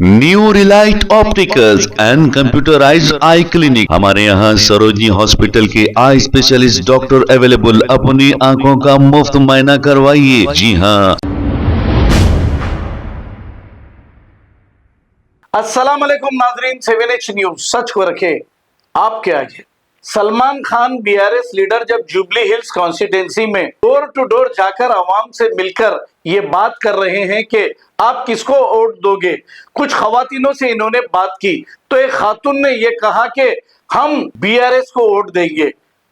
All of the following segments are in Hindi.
New Relight opticals and computerised I clinic. हमारे यहाँ सरोजनी हॉस्पिटल के आई स्पेशलिस्ट डॉक्टर अवेलेबल। अपनी आंखों का मुफ्त मुआयना करवाइए। जी हाँ। अस्सलाम वालेकुम नाजरीन, 7H न्यूज सच को रखे आपके आगे। सलमान खान बीआरएस लीडर जब जुबली हिल्स कॉन्स्टिट्यूंसी में डोर टू डोर जाकर आवाम से मिलकर ये बात कर रहे हैं कि आप किसको वोट दोगे। कुछ खवातीनों से इन्होंने बात की तो एक खातून ने ये कहा कि हम बीआरएस को वोट देंगे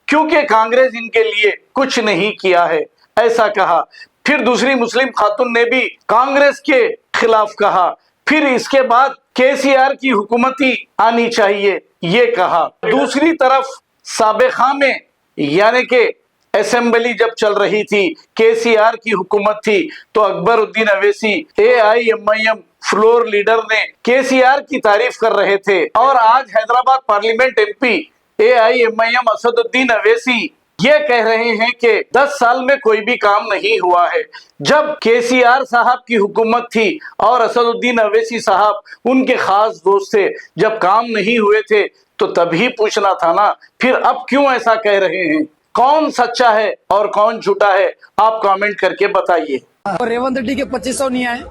क्योंकि कांग्रेस इनके लिए कुछ नहीं किया है, ऐसा कहा। फिर दूसरी मुस्लिम खातून ने भी कांग्रेस के खिलाफ कहा। फिर इसके बाद केसीआर की हुकूमत ही आनी चाहिए ये कहा। दूसरी तरफ साबिका में यानी कि असेंबली जब चल रही थी, केसीआर की हुकूमत थी, तो Akbaruddin Owaisi AIMIM floor leader ने केसीआर की तारीफ कर रहे थे। और आज Hyderabad parliament MP AIMIM Asaduddin Owaisi ये कह रहे हैं कि 10 साल में कोई भी काम नहीं हुआ है। जब केसीआर साहब की हुकूमत थी और असदुद्दीन अवैसी साहब उनके खास दोस्त थे, जब काम नहीं हुए थे तो तभी पूछना था ना। फिर अब क्यों ऐसा कह रहे हैं? कौन सच्चा है और कौन झूठा है, आप कमेंट करके बताइए। रेवंत रेड्डी के 2500 नहीं आए।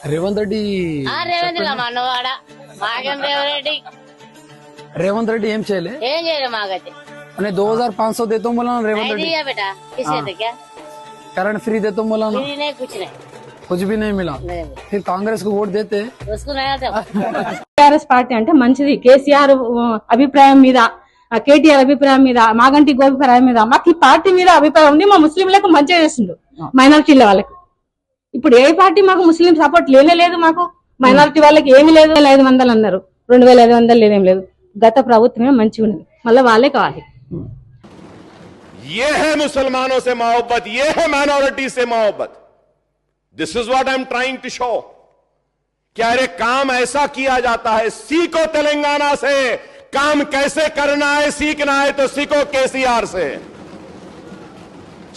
रेवंत रेड्डी रेवंत रेड्डी ఏం చేయలే ఏం చేయరు మాకైతే અને 2500 देतो बोला ना रेवंत नहीं रेड्डी। दिया बेटा, किसे थे क्या? करंट फ्री देतो बोला ना, फ्री नहीं, कुछ नहीं, कुछ भी नहीं मिला। नहीं। फिर कांग्रेस को वोट देते। उसको नहीं आता। టీఆర్ఎస్ పార్టీ అంటే మంచిది, కేసీఆర్ అభిప్రాయం మీద, కేటీఆర్ అభిప్రాయం మీద, మాగంటి గోపి అభిప్రాయం మీద, మాకు ఈ పార్టీ మీద అభిప్రాయం ఉంది. మా ముస్లింలకు మంచిగా చేస్తుండ్రు, మైనారిటీల వాళ్ళకి. ఇప్పుడు ఏ పార్టీ మాకు ముస్లిం సపోర్ట్ లేనే లేదు. మాకు మైనారిటీ వాళ్ళకి ఏమీ లేదు. 500 అన్నారు, 2500 లేదేం లేదు. గత ప్రభుత్వమే మంచిగా ఉన్నది, మళ్ళీ వాళ్ళే కావాలి. ये है मुसलमानों से मोहब्बत, ये है माइनॉरिटी से मोहब्बत। This is what I am trying to show. क्या अरे काम ऐसा किया जाता है। सीखो तेलंगाना से काम कैसे करना है, सीखना है तो सीखो केसीआर से।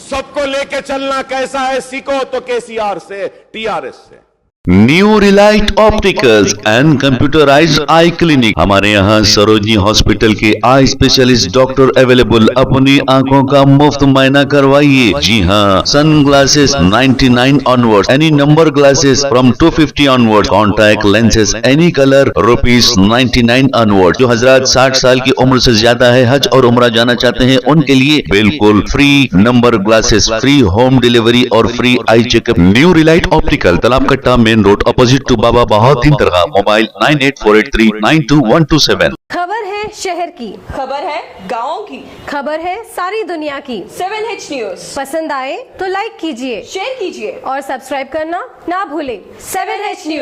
सबको लेके चलना कैसा है, सीखो तो केसीआर से, टीआरएस से। New Relight opticals and computerised I clinic. हमारे यहाँ सरोजनी हॉस्पिटल के आई स्पेशलिस्ट डॉक्टर अवेलेबल। अपनी आंखों का मुफ्त मुआयना करवाइए। जी हाँ। Sun glasses 99 onward, any number glasses from 250 onward, contact lenses any colour ₹99 onward. जो हजरात 60 साल की उम्र से ज्यादा है, हज और उम्रा जाना चाहते हैं, उनके लिए बिल्कुल free number glasses, free home delivery और free eye checkup. New relight optical, Talab Katta main road, opposite to Baba Bahauddin दरगाह। मोबाइल 9848392127। खबर है शहर की, खबर है गाँव की, खबर है सारी दुनिया की। 7H न्यूज पसंद आए तो लाइक कीजिए, शेयर कीजिए और सब्सक्राइब करना ना भूलें। 7H news.